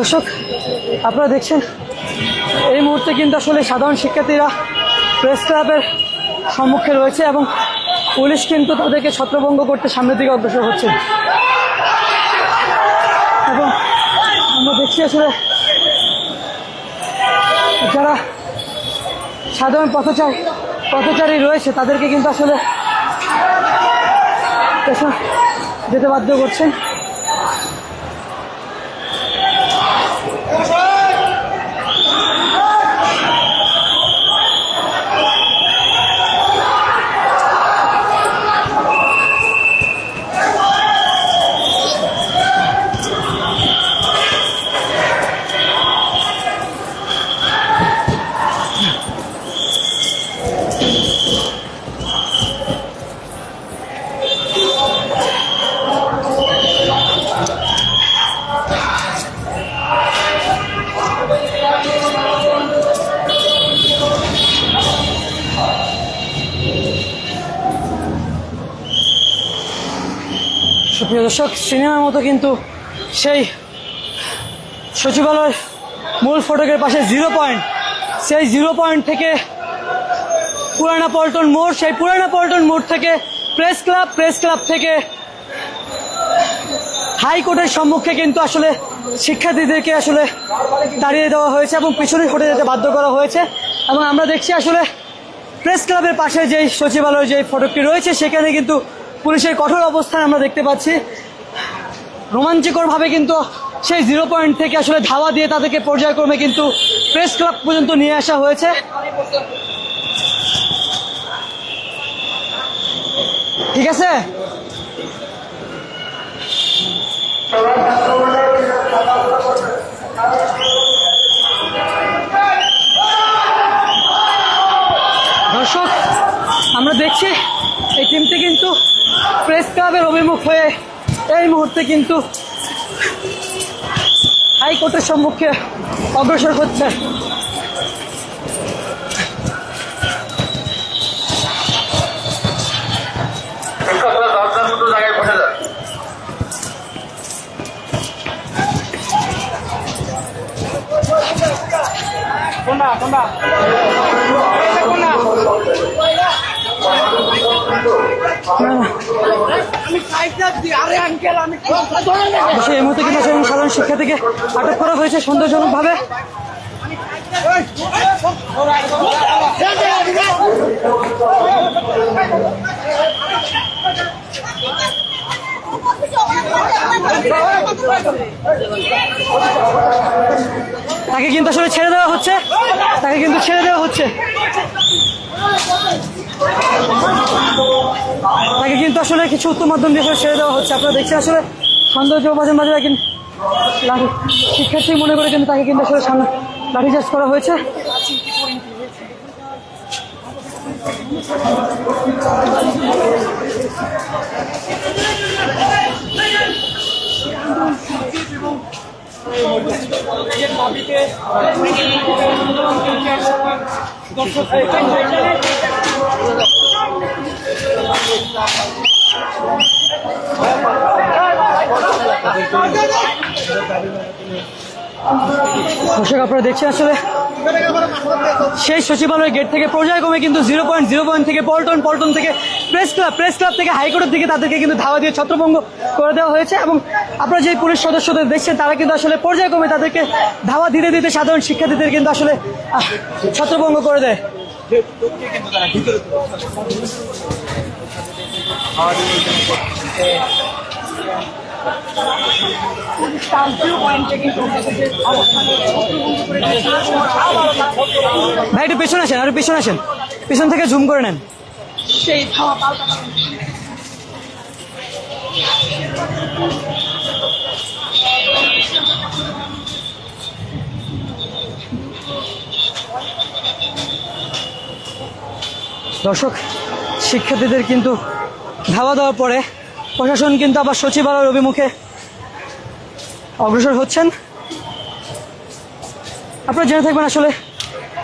দর্শক, আপনারা দেখছেন এই মুহূর্তে কিন্তু আসলে সাধারণ শিক্ষার্থীরা প্রেস ক্লাবের সম্মুখে রয়েছে এবং পুলিশ কিন্তু তাদেরকে ছত্রভঙ্গ করতে সামনের দিকে অগ্রসর হচ্ছে এবং আমরা দেখছি আসলে যারা সাধারণ পথচারী রয়েছে তাদেরকে কিন্তু আসলে যেতে বাধ্য করছেন। সুপ্রিয় দর্শক, সিনেমার মতো কিন্তু সেই সচিবালয়ের মূল ফটকের পাশে সেই জিরো পয়েন্ট থেকে পুরানা পল্টন মোড়, সেই পুরানা পল্টন মোড় থেকে প্রেস ক্লাব থেকে হাইকোর্টের সম্মুখে কিন্তু আসলে শিক্ষার্থীদেরকে আসলে দাঁড়িয়ে দেওয়া হয়েছে এবং পিছনে সরে যেতে বাধ্য করা হয়েছে। এবং আমরা দেখছি আসলে প্রেস ক্লাবের পাশে যেই সচিবালয়ের যে ফটকটি রয়েছে সেখানে কিন্তু পুলিশের কঠোর অবস্থান আমরা দেখতে পাচ্ছি। রোমাঞ্চকরভাবে কিন্তু সেই জিরো পয়েন্ট থেকে আসলে ধাওয়া দিয়ে তাদেরকে পর্যায়ক্রমে কিন্তু প্রেস ক্লাব পর্যন্ত নিয়ে আসা হয়েছে। ঠিক আছে, দর্শক, আমরা দেখছি এই টিমটি কিন্তু প্রেস ক্লাবের অভিমুখ হয়ে এই মুহূর্তে কিন্তু হাইকোর্টের সম্মুখে অগ্রসর হচ্ছে। এই মুহূর্তে কিন্তু সাধারণ শিক্ষার্থীকে আটক করা হয়েছে সন্দেহজনকভাবে। তাকে কিন্তু আসলে ছেড়ে দেওয়া হচ্ছে। তাকে কিন্তু আসলে কিছু উত্তর মাধ্যম দিয়ে ছেড়ে দেওয়া হচ্ছে। আপনারা দেখছেন আসলে সন্দেহজনক মাঝে কিন্তু শিক্ষার্থী মনে করে কিন্তু তাকে কিন্তু আসলে সামনে লাঠিচার্জ করা হয়েছে। দর্শক, আপনারা দেখছেন আসলে সেই সচিবালয়ের গেট থেকে পর্যায়ক্রমে কিন্তু জিরো পয়েন্ট থেকে পল্টন থেকে প্রেস ক্লাব থেকে হাইকোর্টের দিকে তাদেরকে কিন্তু ধাওয়া দিয়ে ছত্রভঙ্গ করে দেওয়া হয়েছে। এবং আপনারা যে পুলিশ সদস্যদের দেখছেন তারা কিন্তু আসলে পর্যায়ক্রমে তাদেরকে ধাওয়া দিতে সাধারণ শিক্ষার্থীদের কিন্তু আসলে ছত্রভঙ্গ করে দেয়। ভাই একটু পেছনে আসেন, পেছন থেকে জুম করে নেন। দর্শক, শিক্ষার্থীদের কিন্তু ধাওয়া দেওয়ার পরে প্রশাসন কিন্তু আবার সচিবালয়ের অভিমুখে অগ্রসর হচ্ছেন। আপনারা জেনে থাকবেন আসলে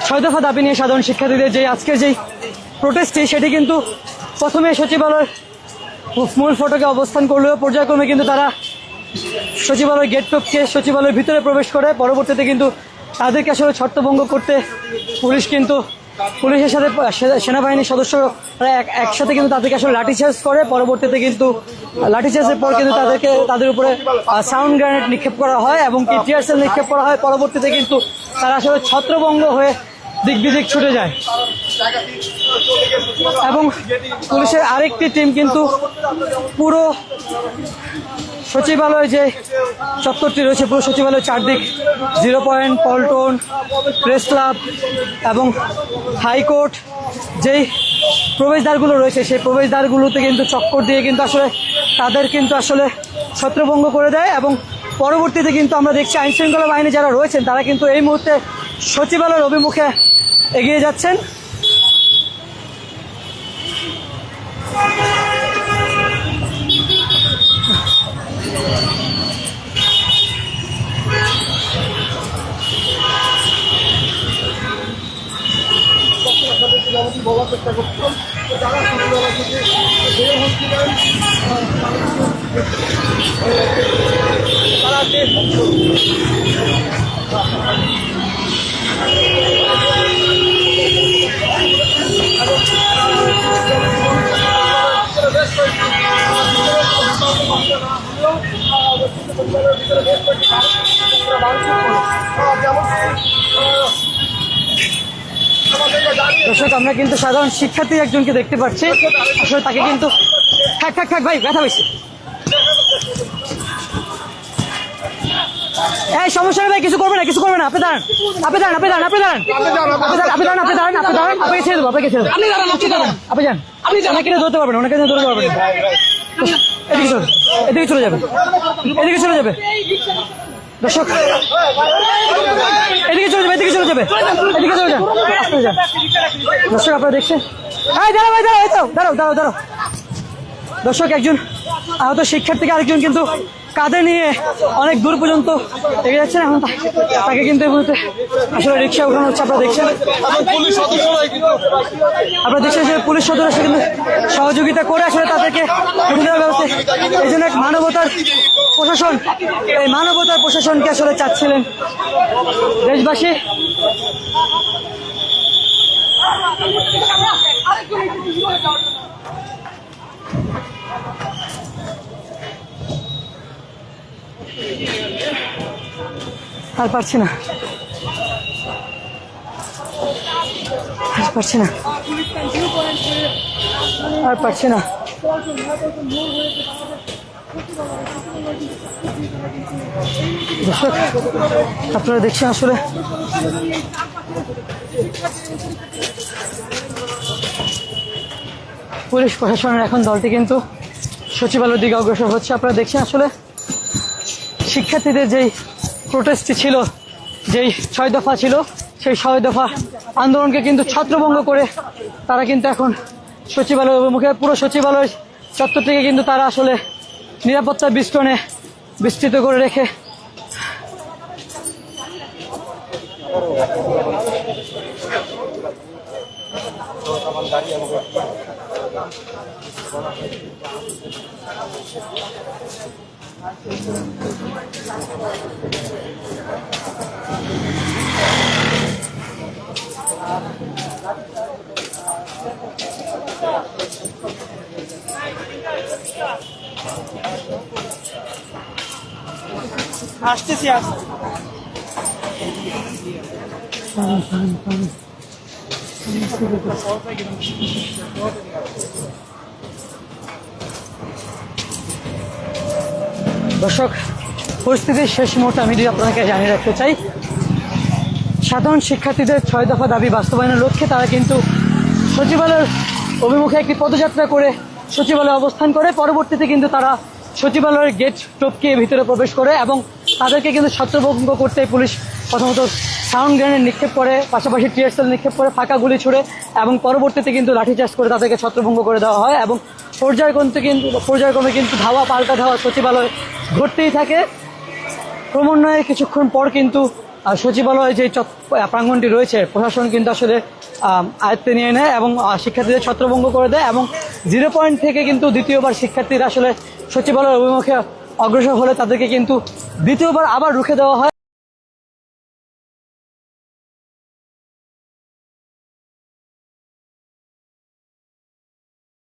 6 দফা দাবি নিয়ে সাধারণ শিক্ষার্থীদের যে আজকের যেই প্রোটেস্টটি সেটি কিন্তু প্রথমে সচিবালয়ের মূল ফটকে অবস্থান করলেও পর্যায়ক্রমে কিন্তু তারা সচিবালয় গেট টপকে সচিবালয়ের ভিতরে প্রবেশ করে। পরবর্তীতে কিন্তু তাদেরকে আসলে ছত্রভঙ্গ করতে পুলিশের সাথে সেনাবাহিনীর সদস্যরা একসাথে কিন্তু তাদেরকে আসলে লাঠিচার্জ করে। পরবর্তীতে কিন্তু লাঠিচার্জের পর কিন্তু তাদের উপরে সাউন্ড গ্রেনেড নিক্ষেপ করা হয় এবং টিয়ার সেল নিক্ষেপ করা হয়। পরবর্তীতে কিন্তু তারা আসলে ছত্রভঙ্গ হয়ে দিক বিদিক ছুটে যায় এবং পুলিশের আরেকটি টিম কিন্তু পুরো সচিবালয় যে চত্বরটি রয়েছে, পুরো সচিবালয়ের চারদিক 0 পয়েন্ট, পল্টন, প্রেস ক্লাব এবং হাইকোর্ট যেই প্রবেশদ্বারগুলো রয়েছে সেই প্রবেশদ্বারগুলোতে কিন্তু চক্কর দিয়ে কিন্তু আসলে তাদের কিন্তু আসলে ছত্রভঙ্গ করে দেয় এবং পরবর্তীতে কিন্তু আমরা দেখছি আইনশৃঙ্খলা বাহিনী যারা রয়েছেন তারা কিন্তু এই মুহূর্তে সচিবালয়ের অভিমুখে এগিয়ে যাচ্ছেন। বলার চেষ্টা করছিলাম যারা সচিবালয় থেকে বের হচ্ছিলেন তারা দর্শক আমরা কিন্তু সাধারণ শিক্ষার্থী একজনকে দেখতে পাচ্ছি, আসলে তাকে কিন্তু থাক ভাই ব্যথা বেশি, এই সমস্যা ভাই কিছু করবে না আপনি দাঁড়ান আপনাকে ছেড়ে দেবো আপনি যান, অনেকে ধরতে পারবেন এদিকে চলে যাবে দর্শক এদিকে চলে যাবে দর্শক আপনারা দেখছেন, দাঁড়াও দর্শক একজন আহত শিক্ষার্থীকে আরেকজন কিন্তু কাঁধে নিয়ে অনেক দূর পর্যন্ত এগিয়ে যাচ্ছেন। এখন তাকে কিন্তু এই মুহূর্তে আসলে রিক্সা উঠানো হচ্ছে। আপনারা দেখছেন যে পুলিশ সদস্যরা কিন্তু সহযোগিতা করে আসলে তাদেরকে উঠে দেওয়ার ব্যবস্থা, এই জন্য এক মানবতার প্রশাসনকে আসলে চাচ্ছিলেন দেশবাসী। আর পারছি না দর্শক আপনারা দেখছেন আসলে পুলিশ প্রশাসনের এখন দলটি কিন্তু সচিবালয়ের দিকে অগ্রসর হচ্ছে। আপনারা দেখছেন আসলে শিক্ষার্থীদের যেই প্রোটেস্টটি ছিল, যেই 6 দফা ছিল, সেই 6 দফা আন্দোলনকে কিন্তু ছত্রভঙ্গ করে তারা কিন্তু এখন সচিবালয় অভিমুখে, পুরো সচিবালয় চত্বরটিকে কিন্তু তারা আসলে নিরাপত্তা বেষ্টনে বিস্তৃত করে রেখে আসতেছি। দর্শক পরিস্থিতির শেষ মুহূর্তে আমি যদি আপনাকে জানিয়ে রাখতে চাই, সাধারণ শিক্ষার্থীদের 6 দফা দাবি বাস্তবায়নের লক্ষ্যে তারা কিন্তু সচিবালয়ের অভিমুখে একটি পদযাত্রা করে সচিবালয়ে অবস্থান করে। পরবর্তীতে কিন্তু তারা সচিবালয়ের গেট টপকে ভিতরে প্রবেশ করে এবং তাদেরকে কিন্তু ছত্রভঙ্গ করতে পুলিশ প্রথমত সাউন্ড গ্রেনেড নিক্ষেপ করে, পাশাপাশি টিয়ার সেল নিক্ষেপ করে, ফাঁকা গুলি ছুড়ে এবং পরবর্তীতে কিন্তু লাঠিচার্জ করে তাদেরকে ছত্রভঙ্গ করে দেওয়া হয় এবং পর্যায়ক্রমে কিন্তু ধাওয়া পাল্টা ধাওয়া সচিবালয় ঘটতেই থাকে। ক্রমান্বয়ে কিছুক্ষণ পর কিন্তু সচিবালয়ে যে প্রাঙ্গণটি রয়েছে প্রশাসন কিন্তু আসলে আয়ত্তে নিয়ে নেয় এবং শিক্ষার্থীদের ছত্রভঙ্গ করে দেয় এবং 0 পয়েন্ট থেকে কিন্তু দ্বিতীয়বার শিক্ষার্থীরা আসলে সচিবালয়ের অভিমুখে অগ্রসর হলে তাদেরকে কিন্তু দ্বিতীয়বার আবার রুখে দেওয়া হয়।